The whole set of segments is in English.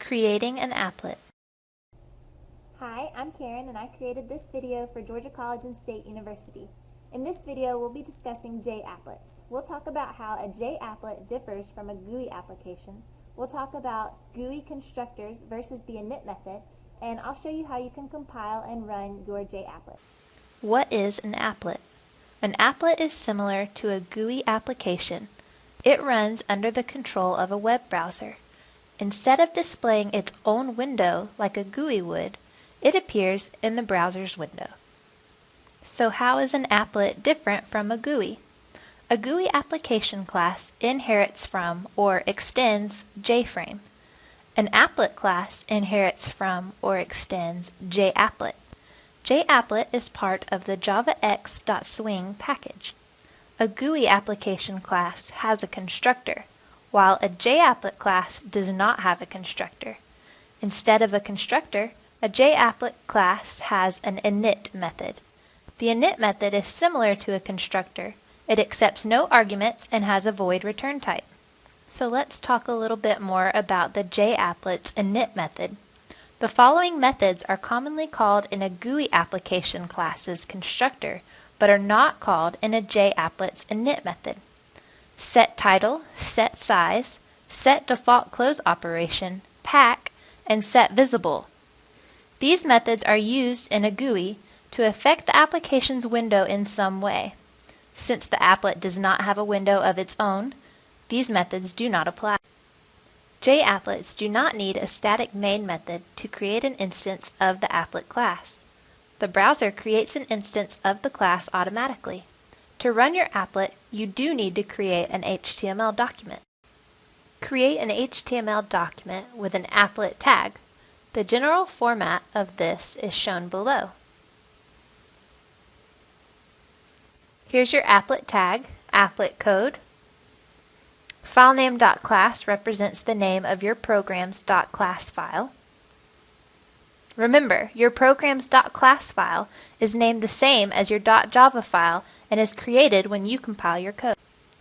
Creating an applet. Hi, I'm Karen and I created this video for Georgia College and State University. In this video, we'll be discussing JApplets. We'll talk about how a JApplet differs from a GUI application. We'll talk about GUI constructors versus the init method, and I'll show you how you can compile and run your JApplet. What is an applet? An applet is similar to a GUI application. It runs under the control of a web browser. Instead of displaying its own window like a GUI would, it appears in the browser's window. So how is an applet different from a GUI? A GUI application class inherits from or extends JFrame. An applet class inherits from or extends JApplet. JApplet is part of the javax.swing package. A GUI application class has a constructor, while a JApplet class does not have a constructor. Instead of a constructor, a JApplet class has an init method. The init method is similar to a constructor. It accepts no arguments and has a void return type. So let's talk a little bit more about the JApplet's init method. The following methods are commonly called in a GUI application class's constructor, but are not called in a JApplet's init method. Set title, set size, set default close operation, pack, and set visible. These methods are used in a GUI to affect the application's window in some way. Since the applet does not have a window of its own, these methods do not apply. JApplets do not need a static main method to create an instance of the applet class. The browser creates an instance of the class automatically. To run your applet, you do need to create an HTML document. Create an HTML document with an applet tag. The general format of this is shown below. Here's your applet tag, applet code. Filename.class represents the name of your program's .class file. Remember, your program's .class file is named the same as your .java file and is created when you compile your code.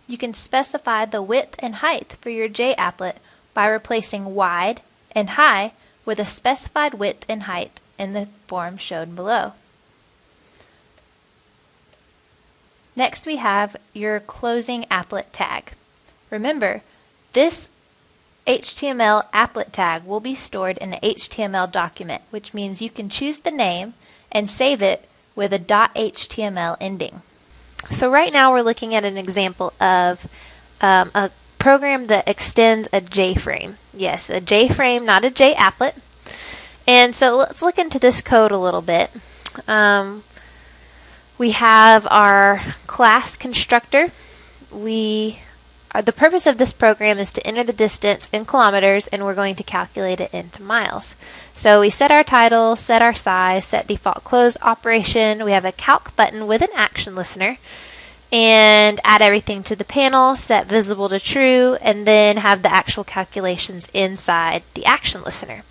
You can specify the width and height for your JApplet by replacing wide and high with a specified width and height in the form shown below. Next we have your closing applet tag. Remember, this HTML applet tag will be stored in an HTML document, which means you can choose the name and save it with a .html ending. So right now we're looking at an example of a program that extends a JFrame. Yes, a JFrame, not a JApplet. And so let's look into this code a little bit. We have our class constructor. The purpose of this program is to enter the distance in kilometers, and we're going to calculate it into miles. So we set our title, set our size, set default close operation. We have a calc button with an action listener, and add everything to the panel, set visible to true, and then have the actual calculations inside the action listener.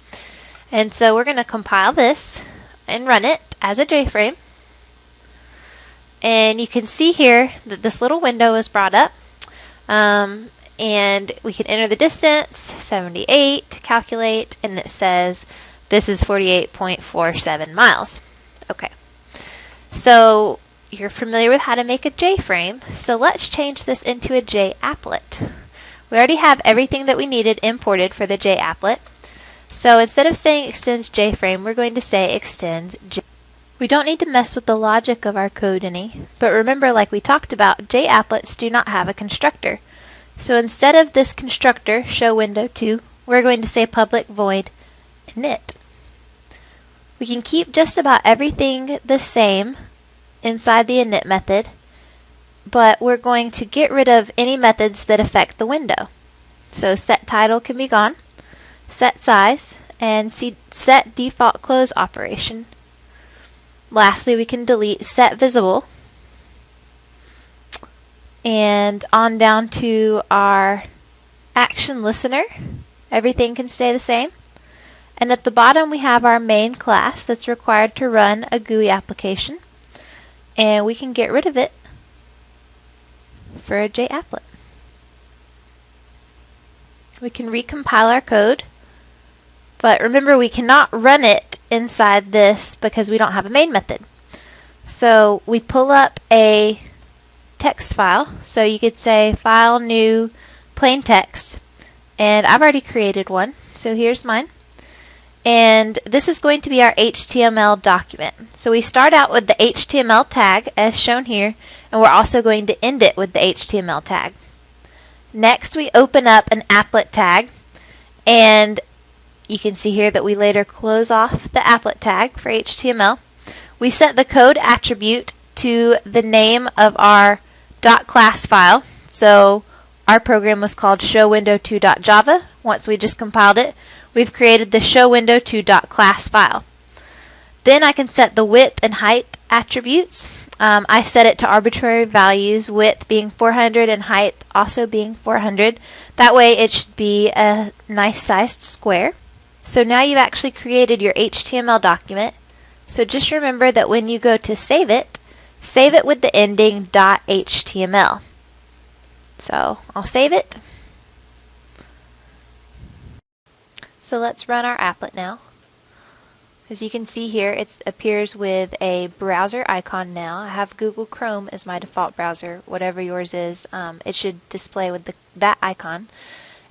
And so we're going to compile this and run it as a JFrame. And you can see here that this little window is brought up. And we can enter the distance, 78, calculate, and it says this is 48.47 miles. Okay, so you're familiar with how to make a JFrame, so let's change this into a JApplet. We already have everything that we needed imported for the JApplet, so instead of saying extends JFrame, we're going to say extends J. We don't need to mess with the logic of our code any, but remember, like we talked about, JApplets do not have a constructor. So instead of this constructor, show window to, we're going to say public void init. We can keep just about everything the same inside the init method, but we're going to get rid of any methods that affect the window. So set title can be gone, set size, and set default close operation. Lastly, we can delete set visible, and on down to our action listener. Everything can stay the same. And at the bottom we have our main class that's required to run a GUI application, and we can get rid of it for a JApplet. We can recompile our code But remember, we cannot run it inside this because we don't have a main method. So we pull up a text file. So you could say file new plain text. And I've already created one. So here's mine. And this is going to be our HTML document. So we start out with the HTML tag as shown here, and we're also going to end it with the HTML tag. Next, we open up an applet tag, and you can see here that we later close off the applet tag for HTML. We set the code attribute to the name of our .class file. So our program was called showwindow2.java. Once we just compiled it, we've created the showwindow2.class file. Then I can set the width and height attributes. I set it to arbitrary values, width being 400 and height also being 400. That way it should be a nice sized square. So now you've actually created your HTML document. So just remember that when you go to save it with the ending .html. So I'll save it. So let's run our applet now. As you can see here, it appears with a browser icon now. I have Google Chrome as my default browser. Whatever yours is, it should display with that icon.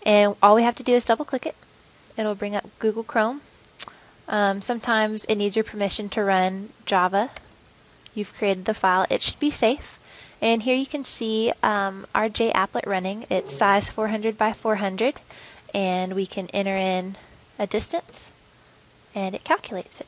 And all we have to do is double click it. It'll bring up Google Chrome. Sometimes it needs your permission to run Java. You've created the file. It should be safe. And here you can see our JApplet running. It's size 400 by 400. And we can enter in a distance, and it calculates it.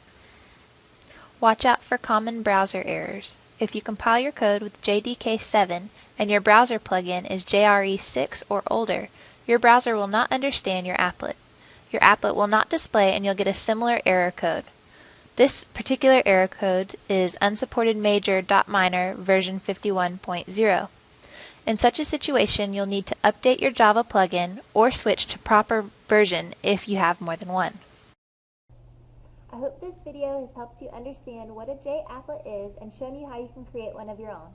Watch out for common browser errors. If you compile your code with JDK7 and your browser plugin is JRE6 or older, your browser will not understand your applet. Your applet will not display, and you'll get a similar error code. This particular error code is unsupported major.minor version 51.0. In such a situation, you'll need to update your Java plugin or switch to proper version if you have more than one. I hope this video has helped you understand what a JApplet is and shown you how you can create one of your own.